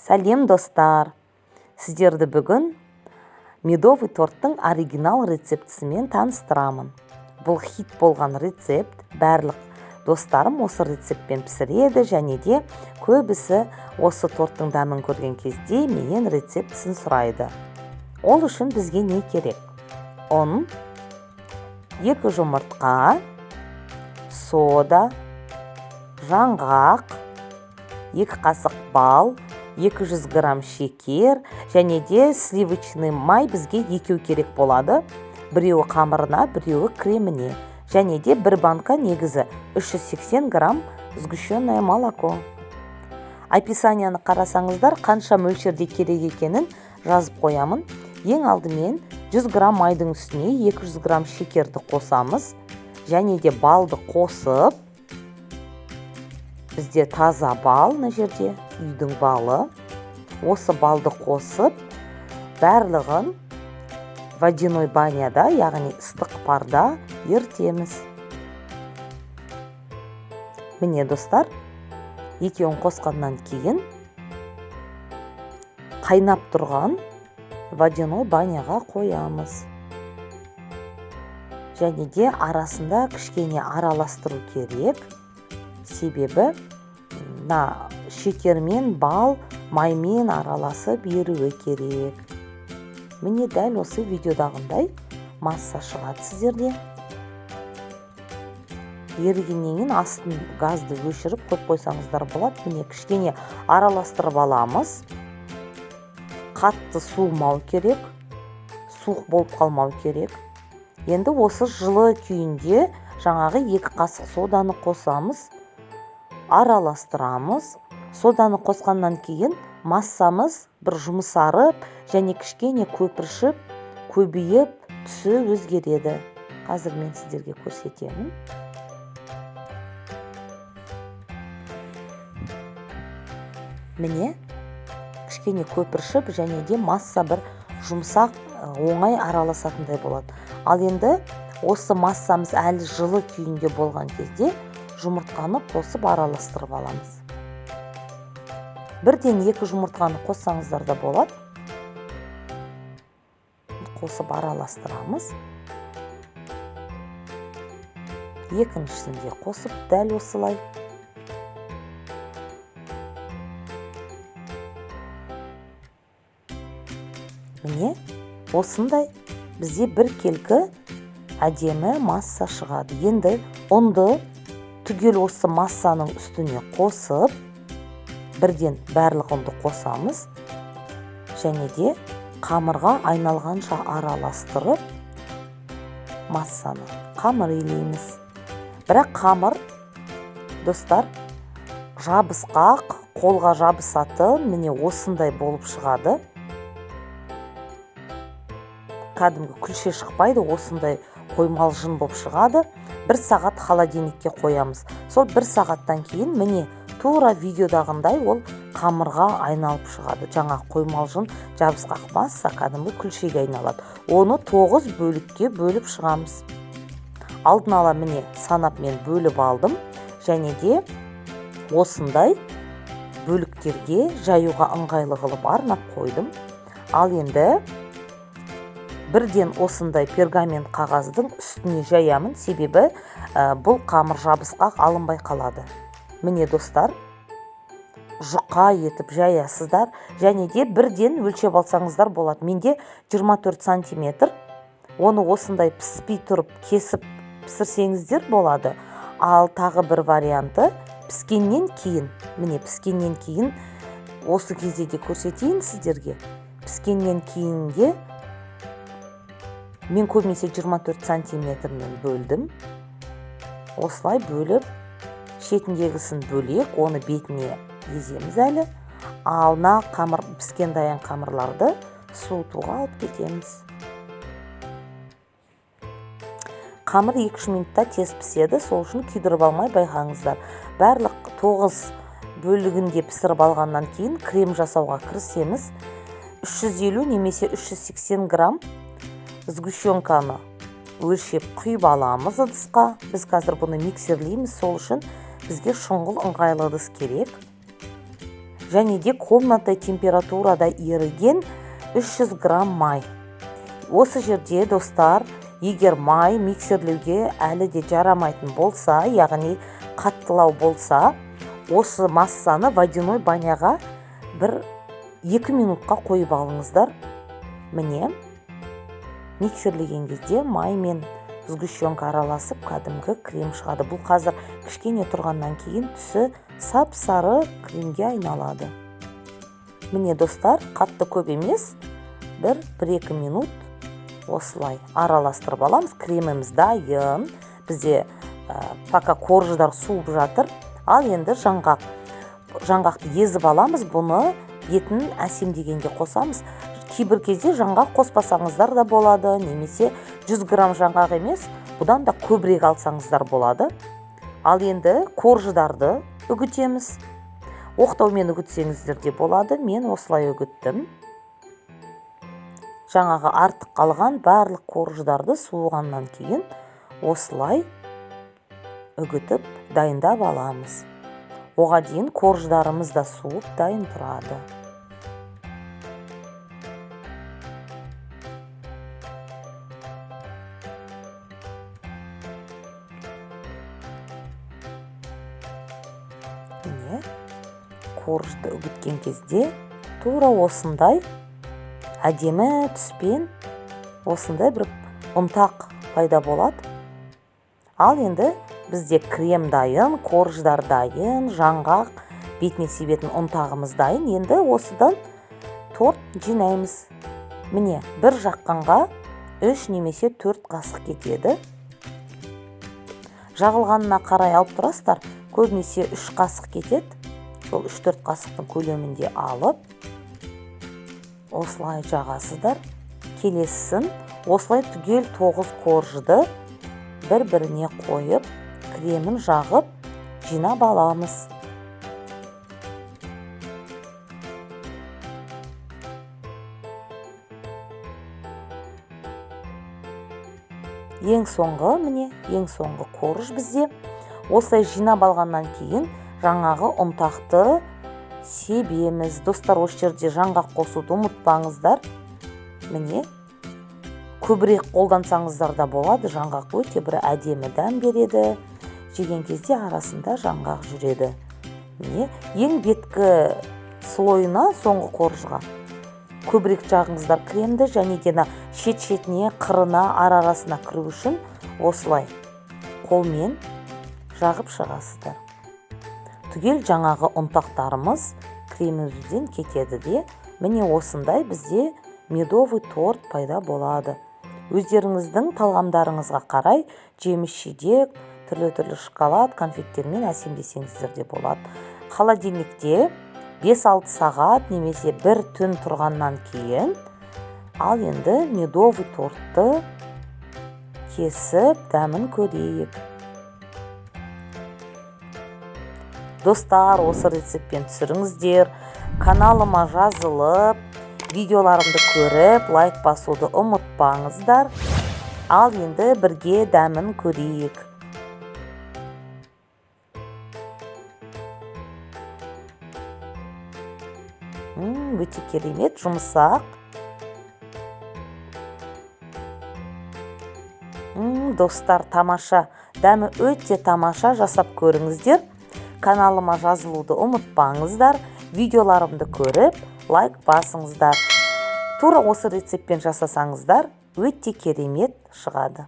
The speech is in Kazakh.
Сәлем достар! Сіздерді бүгін медовый торттың оригинал рецептісімен таныстырамын. Бұл хит болған рецепт, барлық достарым осы рецептпен пісіреді және де көбісі осы торттың дәмін көрген кезде менен рецептісін сұрайды. Ол үшін бізге не керек? Ұн, 2 жұмыртқа, сода, жаңғақ, 2 қасық бал, 200 грамм шекер және де сливочный май бізге екеу керек болады. Біреуі қамырына, біреуі креміне. Және де 1 банка негізі 380 грамм сгущенное молоко. Описанияны қарасаңыздар, қанша мөлшерде керек екенін жазып қоямын. Ең алдымен 100 грамм майдың үстіне 200 грамм шекерді қосамыз. Және де балды қосып, бізде таза бал, мына жерде үйдің балы. Осы балды қосып, барлығын водяной баняда, яғни ыстық парда ертеміз. Міне достар, екеуін қосқаннан кейін қайнап тұрған водяной баняға қоямыз. Және де арасында кішкене араластыру керек. Себебі шекермен бал маймен араласып еруі керек. Міне дәл осы видеодағындай масса шығады сіздерде. Ерігеннен кейін астын газды өшіріп көп қойсаңыздар болады. Міне кішкене араластырып аламыз. Қатты суымау керек, суық болып қалмау керек. Енді осы жылы күйінде жаңағы 2 қасық соданы қосамыз. Араластырамыз. Соданы қосқаннан кейін массамыз бір жұмсарып және кішкене көпіршіп, көбейіп, түсі өзгереді. Қазір мен сіздерге көрсетемін. Міне кішкене көпіршіп және де масса бір жұмсақ, оңай араласатындай болады. Ал енді осы массамыз әлі жылы күйінде болған кезде жұмыртқаны қосып араластырып аламыз. Бірден 2 жұмыртқаны қоссаңыздар да болады. Қосып араластырамыз. Екіншісінде қосып дәл осылай. Міне осындай бізде бір келкі әдемі масса шығады. Енді ұнды түгел осы массаның үстіне қосып, бірден барлық ұнды қосамыз. Және де қамырға айналғанша араластырып, массаны қамыр илейміз. Бірақ қамыр, достар, жабысқақ, қолға жабысатын, міне осындай болып шығады. Кәдімгі күлше шықпайды, осындай қоймалжын болып шығады. 1 сағат холодильникке қоямыз. Сол 1 сағаттан кейін міне тура видеодағындай ол қамырға айналып шығады. Жаңа қоймалжын жабысқақ масса кәдімгі күлшеге айналады. Оны 9 бөлікке бөліп шығамыз. Алдын ала міне санап мен бөліп алдым. Және де осындай бөліктерге жаюға ыңғайлы қылып арнап қойдым. Ал енді бірден осындай пергамент қағаздың үстіне жаямын, себебі бұл қамыр жабысқақ алынбай қалады. Міне достар, жұқа етіп жаясыздар, және де бірден өлшеп алсаңыздар болады. Менде 24 сантиметр, оны осындай піспей тұрып кесіп пісірсеңіздер болады. Ал тағы бір варианты, піскеннен кейін, міне піскеннен кейін, осы кезде де көрсетейін сіздерге, піскеннен кейінге мен көбінесе 24 сантиметрмен бөлдім. Осылай бөліп, шетіндегісін бөлек, оны бетіне еземіз әлі. Алына піскен дайын қамырларды суытуға алып кетеміз. Қамыр 2-3 минутта тез піседі, сол үшін күйдіріп алмай байқаңыздар. Барлық 9 бөлігінде пісіріп алғаннан кейін крем жасауға кірісеміз. 350 немесе 380 грамм сгущенканы өлшеп құйып аламыз ыдысқа. Біз қазір бұны миксерлейміз, сол үшін бізге шұңғыл ыңғайлы ыдыс керек. және де комната температурада еріген 300 грамм май. Осы жерде достар, егер май миксерлеуге әлі де жарамайтын болса, яғни қаттылау болса, осы массаны водяной баняға 1-2 минутқа қойып алыңыздар. Міне, миксерлеген кезде май мен сгущенка араласып, кәдімгі крем шығады. Бұл қазір кішкене тұрғаннан кейін түсі сап-сары кремге айналады. Міне достар, қатты көп емес, 1-2 минут осылай араластырып аламыз. Креміміз дайын. Бізде пока корждар суып жатыр. Ал енді жаңғақты езіп аламыз. Бұны бетін әсемдегенге қосамыз. Кейбір кезде жаңғақ қоспасаңыздар да болады, немесе 100 грамм жаңғақ емес, бұдан да көбірек алсаңыздар болады. Ал енді корждарды үгітеміз. Оқтаумен үгітсеңіздер де болады. Мен осылай үгіттім. Жаңағы артық қалған барлық корждарды суығаннан кейін осылай үгітіп дайындап аламыз. Оға дейін корждарымыз да суып дайын тұрады. Міне, коржды үгіткен кезде тура осындай әдемі түспен осындай бір ұнтақ пайда болады. Ал енді бізде крем дайын, корждар дайын, жаңғақ бетіне себетін ұнтағымыз дайын. Енді осыдан торт жинаймыз. Міне, бір жаққанға 3 немесе 4 қасық кетеді. Жағылғанына қарай алып тұрасыздар. Көбінесе 3 қасық кетеді. Сол 3-4 қасықтың көлемінде алып, осылай жағасыздар. Келесін осылай түгел 9 коржды бір-біріне қойып, кремін жағып, жинап аламыз. Ең соңғы корж бізде. Осылай жинап алғаннан кейін жаңағы ұнтақты себеміз. Достар, осы жерде жаңғақ қосуды ұмытпаңыздар. Міне, көбірек қолдансаңыздар да болады. Жаңғақ өте бір әдемі дәм береді. Жеген кезде арасында жаңғақ жүреді. Міне, ең беткі слойына, соңғы коржға көбірек жағыңыздар кремді, және де шет-шетіне, қырына, арасына кіру үшін осылай қолмен жағып шығасыздар. Түгел жаңағы ұнтақтарымыз кремімізден кетеді де, міне осындай бізде медовый торт пайда болады. Өздеріңіздің талғамдарыңызға қарай жеміс-жидек, түрлі-түрлі шоколад, конфеттермен әсемдесеңіздер де болады. Холодильникте 5-6 сағат немесе 1 түн тұрғаннан кейін, ал енді медовый тортты кесіп, дәмін көрейік. Достар, осы рецептпен түсіріңіздер. Каналыма жазылып, видеоларымды көріп, лайк басуды ұмытпаңыздар. Ал енді бірге дәмін көрейік. Өте керемет, жұмсақ. Достар, тамаша. Дәмі өте тамаша, жасап көріңіздер. Каналыма жазылуды ұмытпаңыздар. Видеоларымды көріп, лайк басыңыздар. Тура осы рецептпен жасасаңыздар, өте керемет шығады.